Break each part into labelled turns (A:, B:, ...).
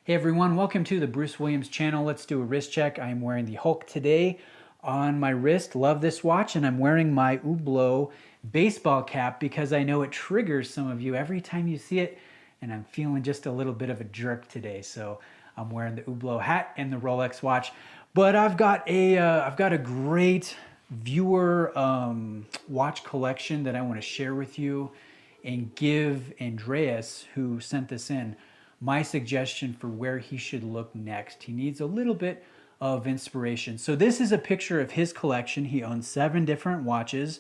A: Hey everyone, welcome to the Bruce Williams channel. Let's do a wrist check. I am wearing the Hulk today on my wrist. Love this watch, and I'm wearing my Hublot baseball cap because I know it triggers some of you every time you see it, and I'm feeling just a little bit of a jerk today. So I'm wearing the Hublot hat and the Rolex watch. But I've got a great viewer watch collection that I want to share with you and give Andreas, who sent this in, my suggestion for where he should look next. He needs a little bit of inspiration. So this is a picture of his collection. He owns 7 different watches.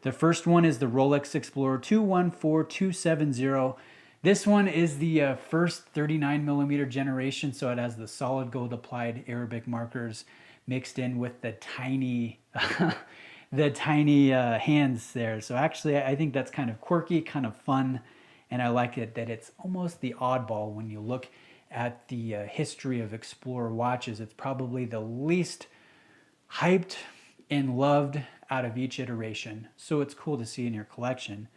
A: The first one is the Rolex Explorer 214270. This one is the first 39 millimeter generation, so it has the solid gold applied Arabic markers mixed in with the tiny hands there. So actually I think that's kind of quirky, kind of fun. And I like it that it's almost the oddball when you look at the history of Explorer watches. It's probably the least hyped and loved out of each iteration. So it's cool to see in your collection.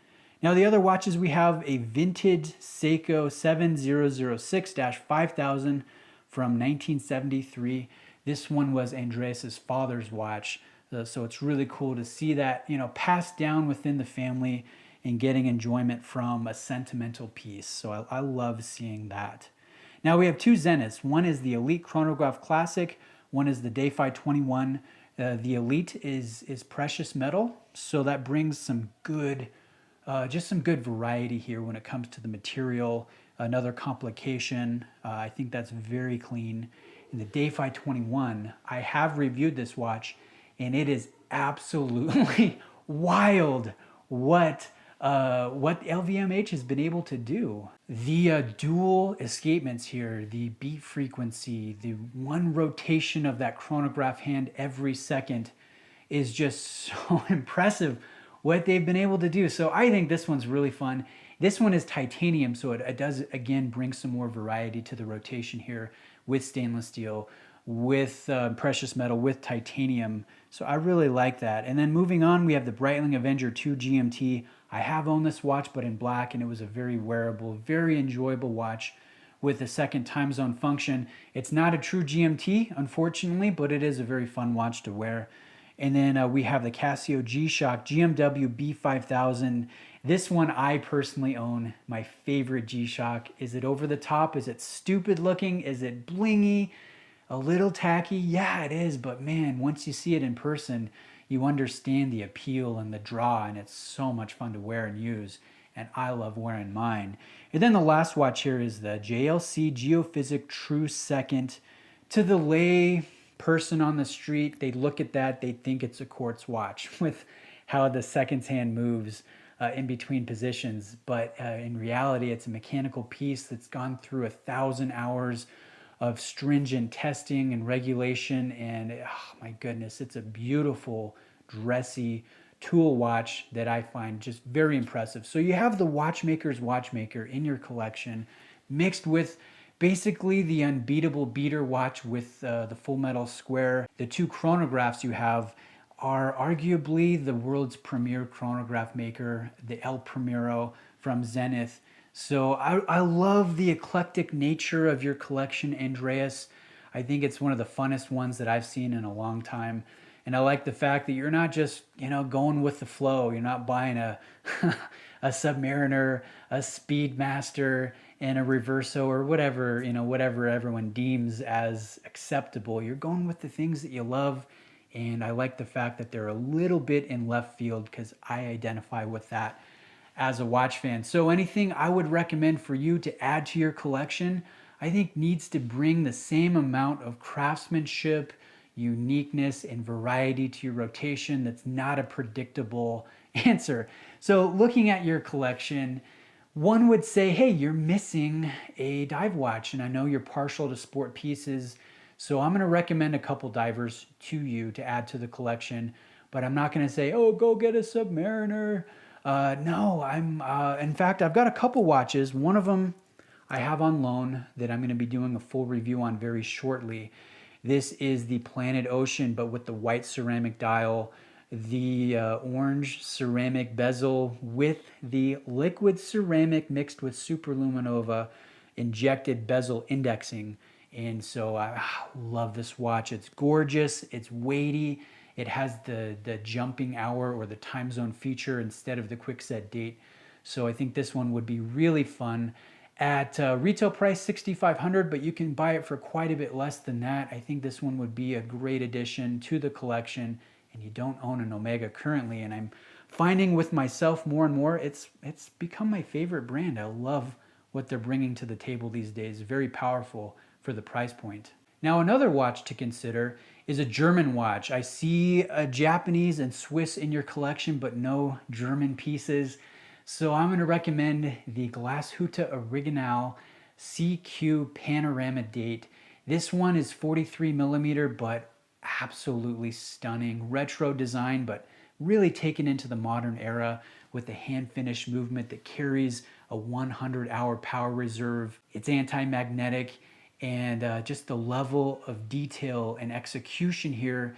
A: Now the other watches, we have a vintage Seiko 7006-5000 from 1973. This one was Andreas's father's watch. So it's really cool to see that, passed down within the family and getting enjoyment from a sentimental piece. So I love seeing that. Now we have 2 Zeniths. One is the Elite Chronograph Classic. One is the Day-Fi 21. The Elite is precious metal, so that brings some good, just some good variety here when it comes to the material. Another complication. I think that's very clean. In the Day-Fi 21, I have reviewed this watch, and it is absolutely wild what LVMH has been able to do. The dual escapements here, the beat frequency, the one rotation of that chronograph hand every second is just so impressive what they've been able to do. So I think this one's really fun. This one is titanium, so it does, again, bring some more variety to the rotation here with stainless steel, with precious metal, with titanium. So I really like that. And then moving on, we have the Breitling Avenger 2 GMT. I have owned this watch, but in black, and it was a very wearable, very enjoyable watch with a second time zone function. It's not a true GMT, unfortunately, but it is a very fun watch to wear. And then we have the Casio G-Shock GMW B5000. This one I personally own. My favorite G-Shock. Is it over the top? Is it stupid looking? Is it blingy? A little tacky? Yeah, it is, but man, once you see it in person, you understand the appeal and the draw, and it's so much fun to wear and use, and I love wearing mine. And then the last watch here is the JLC Geophysic True Second. To the lay person on the street, they look at that, they think it's a quartz watch with how the seconds hand moves in between positions, but in reality, it's a mechanical piece that's gone through 1,000 hours of stringent testing and regulation, and oh my goodness, it's a beautiful, dressy tool watch that I find just very impressive. So you have the watchmaker's watchmaker in your collection, mixed with basically the unbeatable beater watch with the full metal square. The 2 chronographs you have are arguably the world's premier chronograph maker, the El Primero from Zenith. So I love the eclectic nature of your collection, Andreas. I think it's one of the funnest ones that I've seen in a long time. And I like the fact that you're not just, going with the flow. You're not buying a a Submariner, a Speedmaster, and a Reverso or whatever, whatever everyone deems as acceptable. You're going with the things that you love. And I like the fact that they're a little bit in left field because I identify with that as a watch fan. So anything I would recommend for you to add to your collection, I think needs to bring the same amount of craftsmanship, uniqueness, and variety to your rotation. That's not a predictable answer. So looking at your collection, one would say, hey, you're missing a dive watch, and I know you're partial to sport pieces, so I'm going to recommend a couple divers to you to add to the collection, but I'm not going to say, oh, go get a Submariner. No, in fact, I've got a couple watches. One of them I have on loan that I'm going to be doing a full review on very shortly. This is the Planet Ocean, but with the white ceramic dial, the orange ceramic bezel with the liquid ceramic mixed with superluminova injected bezel indexing. And so I love this watch. It's gorgeous, it's weighty, it has the jumping hour or the time zone feature instead of the quick set date. So I think this one would be really fun. At retail price $6,500, but you can buy it for quite a bit less than that. I think this one would be a great addition to the collection, and you don't own an Omega currently. And I'm finding with myself more and more, it's become my favorite brand. I love what they're bringing to the table these days. Very powerful for the price point. Now, another watch to consider is a German watch. I see a Japanese and Swiss in your collection, but no German pieces. So I'm going to recommend the Glashütte Original CQ Panorama Date. This one is 43 millimeter, but absolutely stunning. Retro design, but really taken into the modern era with the hand finished movement that carries a 100-hour power reserve. It's anti-magnetic, and just the level of detail and execution here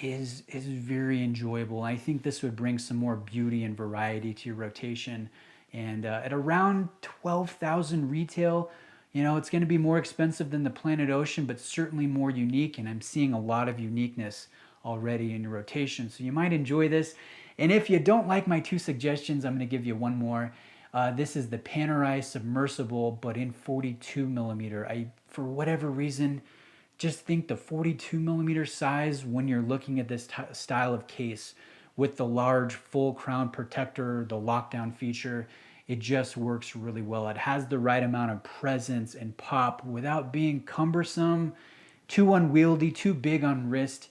A: is very enjoyable. I think this would bring some more beauty and variety to your rotation. And at around 12,000 retail, you know, it's going to be more expensive than the Planet Ocean, but certainly more unique. And I'm seeing a lot of uniqueness already in your rotation. So you might enjoy this. And if you don't like my two suggestions, I'm going to give you one more. This is the Panerai Submersible, but in 42 millimeter. For whatever reason, just think the 42 millimeter size when you're looking at this style of case with the large full crown protector, the lockdown feature, it just works really well. It has the right amount of presence and pop without being cumbersome, too unwieldy, too big on wrist.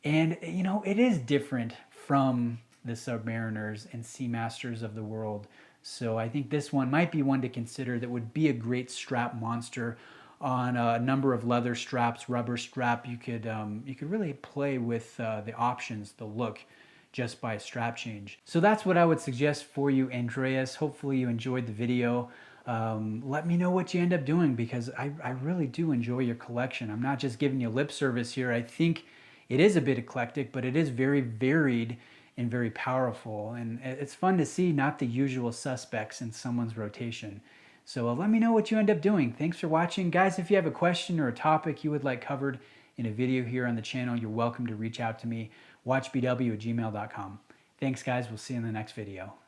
A: And you know, it is different from the Submariners and Seamasters of the world. So I think this one might be one to consider that would be a great strap monster. On a number of leather straps, rubber strap, you could really play with the options, the look, just by a strap change. So that's what I would suggest for you, Andreas. Hopefully you enjoyed the video. Let me know what you end up doing, because I really do enjoy your collection. I'm not just giving you lip service here. I think it is a bit eclectic, but it is very varied and very powerful. And it's fun to see not the usual suspects in someone's rotation. So let me know what you end up doing. Thanks for watching. Guys, if you have a question or a topic you would like covered in a video here on the channel, you're welcome to reach out to me, watchbw@gmail.com. Thanks, guys. We'll see you in the next video.